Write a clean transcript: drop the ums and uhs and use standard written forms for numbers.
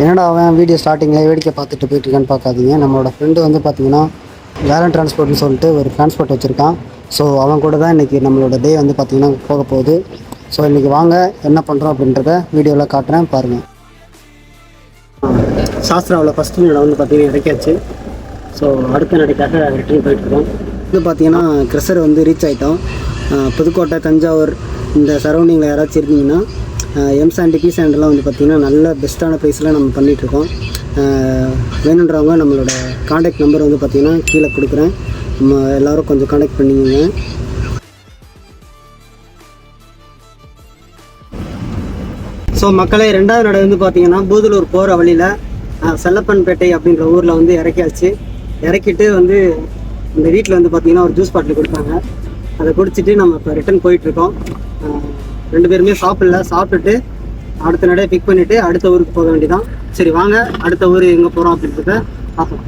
என்னடா அவன் வீடியோ ஸ்டார்டிங்கில் வேடிக்கை பார்த்துட்டு போயிட்டுருக்கான்னு பார்க்காதீங்க. நம்மளோட ஃப்ரெண்டு வந்து பார்த்தீங்கன்னா வேலன் டிரான்ஸ்போர்ட்னு சொல்லிட்டு ஒரு டிரான்ஸ்போர்ட் வச்சுருக்கான். ஸோ அவன் கூட தான் இன்றைக்கி நம்மளோட டே வந்து பார்த்திங்கன்னா போக போகுது. ஸோ இன்றைக்கி வாங்க என்ன பண்ணுறோம் அப்படின்றத வீடியோவில் காட்டுறேன் பாருங்கள். சாஸ்திராவில் ஃபஸ்ட்டு நட வந்து பார்த்திங்கன்னா இறக்கியாச்சு. ஸோ அடுத்த நடைக்காக ரிட்டர்ன் போயிட்டுருக்கோம். இது பார்த்திங்கன்னா க்ரெஷர் வந்து ரீச் ஆகிட்டோம். புதுக்கோட்டை, தஞ்சாவூர் இந்த சரௌண்டிங்கில் யாராச்சும் இருந்தீங்கன்னா எம் சாண்டி, பி சாண்டெலாம் வந்து பார்த்திங்கன்னா நல்ல பெஸ்ட்டான ப்ரைஸில் நம்ம பண்ணிகிட்ருக்கோம். வேணுன்றவங்க நம்மளோட காண்டாக்ட் நம்பர் வந்து பார்த்திங்கன்னா கீழே கொடுக்குறேன். நம்ம எல்லோரும் கொஞ்சம் காண்டாக்ட் பண்ணிக்கோங்க. ஸோ மக்களே, ரெண்டாவது நடை வந்து பார்த்திங்கன்னா பூதலூர் போகிற வழியில் செல்லப்பன்பேட்டை அப்படின்ற ஊரில் வந்து இறக்கியாச்சு. இறக்கிட்டு வந்து இந்த வீட்டில் வந்து பார்த்திங்கன்னா ஒரு ஜூஸ் பாட்டில் கொடுத்தாங்க. அதை குடிச்சிட்டு நம்ம இப்போ ரிட்டன் போயிட்டுருக்கோம். ரெண்டு பேருமே சாப்பிட்டுட்டு அடுத்த நடையை பிக் பண்ணிவிட்டு அடுத்த ஊருக்கு போக வேண்டியதான். சரி வாங்க, அடுத்த ஊர் எங்கே போகிறோம் அப்படின்றத பார்ப்போம்.